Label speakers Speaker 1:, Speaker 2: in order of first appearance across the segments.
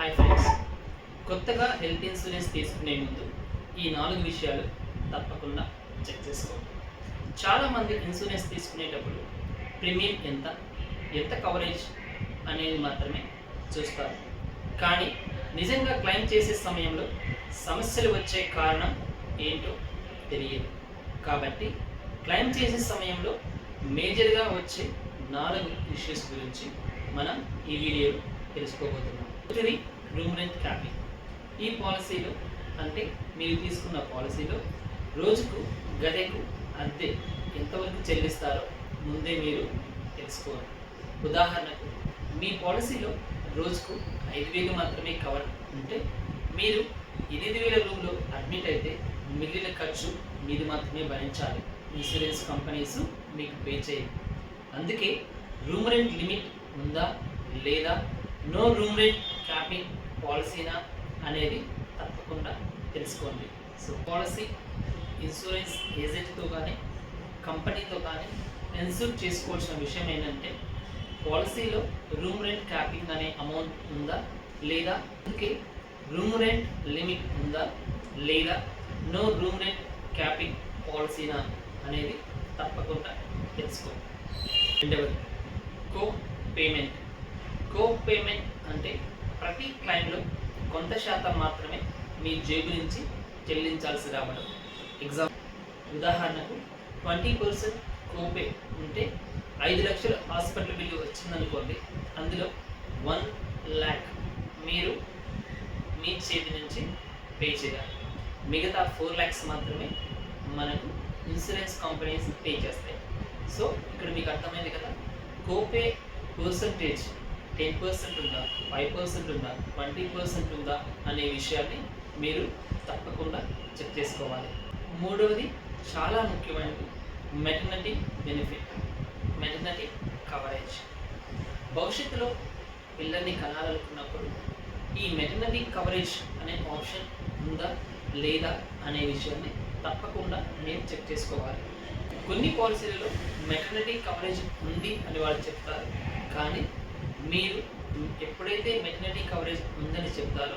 Speaker 1: Hi friends, కొత్తగా health insurance తీసుకునే ముందు ఈ 4 విషయాలు తప్పకుండా చెక్ చేసుకోండి. చాలామంది ఇన్సూరెన్స్ తీసుకునేటప్పుడు ప్రీమియం ఎంత కవరేజ్ అనేది మాత్రమే చూస్తారు. కానీ నిజంగా క్లెయిమ్ చేసే సమయంలో సమస్యలు వచ్చే కారణం ఏంటో తెలియదు. కాబట్టి క్లెయిమ్ చేసే సమయంలో మేజర్గా వచ్చే 4 ఇష్యూస్ గురించి మనం ఈ వీడియోలో తెలుసుకోబోతున్నాం. మొదటిది రూమ్ రెంట్ క్యాపింగ్. ఈ పాలసీలో అంటే మీరు తీసుకున్న పాలసీలో రోజుకు గదెకు అద్దె ఎంతవరకు చెల్లిస్తారో ముందే మీరు తెలుసుకోవాలి. ఉదాహరణకు మీ పాలసీలో రోజుకు 5,000 మాత్రమే కవర్ ఉంటే మీరు 8,000 రూమ్లో అడ్మిట్ అయితే మిగిలిన ఖర్చు మీది మాత్రమే భరించాలి. ఇన్సూరెన్స్ కంపెనీస్ మీకు పే చేయాలి. అందుకే రూమ్ రెంట్ లిమిట్ ఉందా లేదా, నో రూమ్ రెంట్ క్యాపింగ్ పాలసీనా అనేది తప్పకుండా తెలుసుకోండి. సో పాలసీ ఇన్సూరెన్స్ ఏజెంట్తో కానీ కంపెనీతో కానీ ఇన్సూర్ చేసుకోవాల్సిన విషయం ఏంటంటే పాలసీలో రూమ్ రెంట్ క్యాపింగ్ అనే అమౌంట్ ఉందా లేదా, అందుకే రూమ్ రెంట్ లిమిట్ ఉందా లేదా, నో రూమ్ రెంట్ క్యాపింగ్ పాలసీనా అనేది తప్పకుండా తెలుసుకోండి. రెండవది పేమెంట్. పేమెంట్ అంటే ప్రతి క్లైమ్లో కొంత శాతం మాత్రమే మీ జేబు నుంచి చెల్లించాల్సి రావడం. ఉదాహరణకు 20% కోపే ఉంటే 5 లక్షల హాస్పిటల్ బిల్లు వచ్చిందనుకోండి, అందులో 1 lakh మీరు మీ చేతి నుంచి పే చేయాలి. మిగతా 4 lakhs మాత్రమే మనకు ఇన్సూరెన్స్ కంపెనీస్ పే చేస్తాయి. సో ఇక్కడ మీకు అర్థమైంది కదా, కోపే పర్సంటేజ్ 10% ఉందా, 5% ఉందా, 20% ఉందా అనే విషయాన్ని మీరు తప్పకుండా చెక్ చేసుకోవాలి. మూడవది చాలా ముఖ్యమైనది మెటర్నిటీ బెనిఫిట్, మెటర్నిటీ కవరేజ్. భవిష్యత్తులో పిల్లల్ని కనాలనుకున్నప్పుడు ఈ మెటర్నిటీ కవరేజ్ అనే ఆప్షన్ ఉందా లేదా అనే విషయాన్ని తప్పకుండా మీరు చెక్ చేసుకోవాలి. కొన్ని పాలసీలలో మెటర్నిటీ కవరేజ్ ఉంది అని వాళ్ళు చెప్తారు, కానీ మీరు ఎప్పుడైతే మెటర్నిటీ కవరేజ్ ఉందని చెప్తారో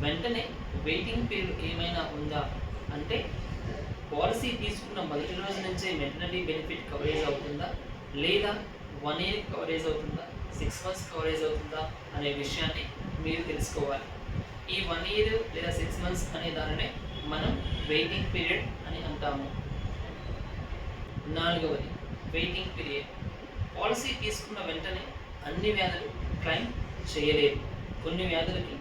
Speaker 1: వెంటనే వెయిటింగ్ పీరియడ్ ఏమైనా ఉందా అంటే పాలసీ తీసుకున్న మొదటి రోజు నుంచే మెటర్నిటీ బెనిఫిట్ కవరేజ్ అవుతుందా లేదా 1 year కవరేజ్ అవుతుందా, 6 months కవరేజ్ అవుతుందా అనే విషయాన్ని మీరు తెలుసుకోవాలి. ఈ 1 year లేదా 6 months అనే దానినే మనం వెయిటింగ్ పీరియడ్ అని అంటాము. నాలుగవది వెయిటింగ్ పీరియడ్. పాలసీ తీసుకున్న వెంటనే అన్ని వ్యాధులు క్లెయిమ్ చేయలేదు. కొన్ని వ్యాధులకి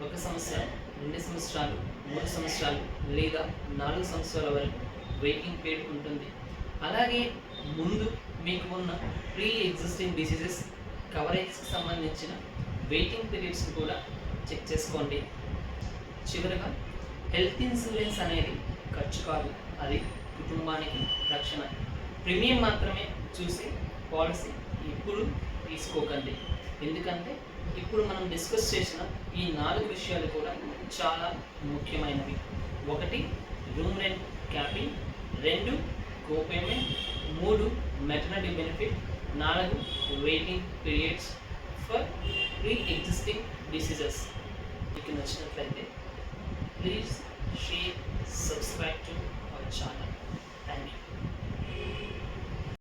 Speaker 1: 1 సంవత్సరం, 2 సంవత్సరాలు, 3 సంవత్సరాలు లేదా 4 సంవత్సరాల వరకు వెయిటింగ్ పీరియడ్ ఉంటుంది. అలాగే ముందు మీకు ఉన్న ప్రీ ఎగ్జిస్టింగ్ డిసీజెస్ కవరేజ్కి సంబంధించిన వెయిటింగ్ పీరియడ్స్ కూడా చెక్ చేసుకోండి. చివరగా హెల్త్ ఇన్సూరెన్స్ అనేది ఖర్చు కాదు, అది కుటుంబానికి రక్షణ. ప్రీమియం మాత్రమే చూసి పాలసీ ఇప్పుడు తీసుకోకండి. ఎందుకంటే ఇప్పుడు మనం డిస్కస్ చేసిన ఈ 4 విషయాలు కూడా చాలా ముఖ్యమైనవి. 1 room rent capping, 2 co-payment, 3 maternity benefit, 4 waiting periods for pre existing diseases. మీకు నచ్చినట్లయితే please share, subscribe to our channel.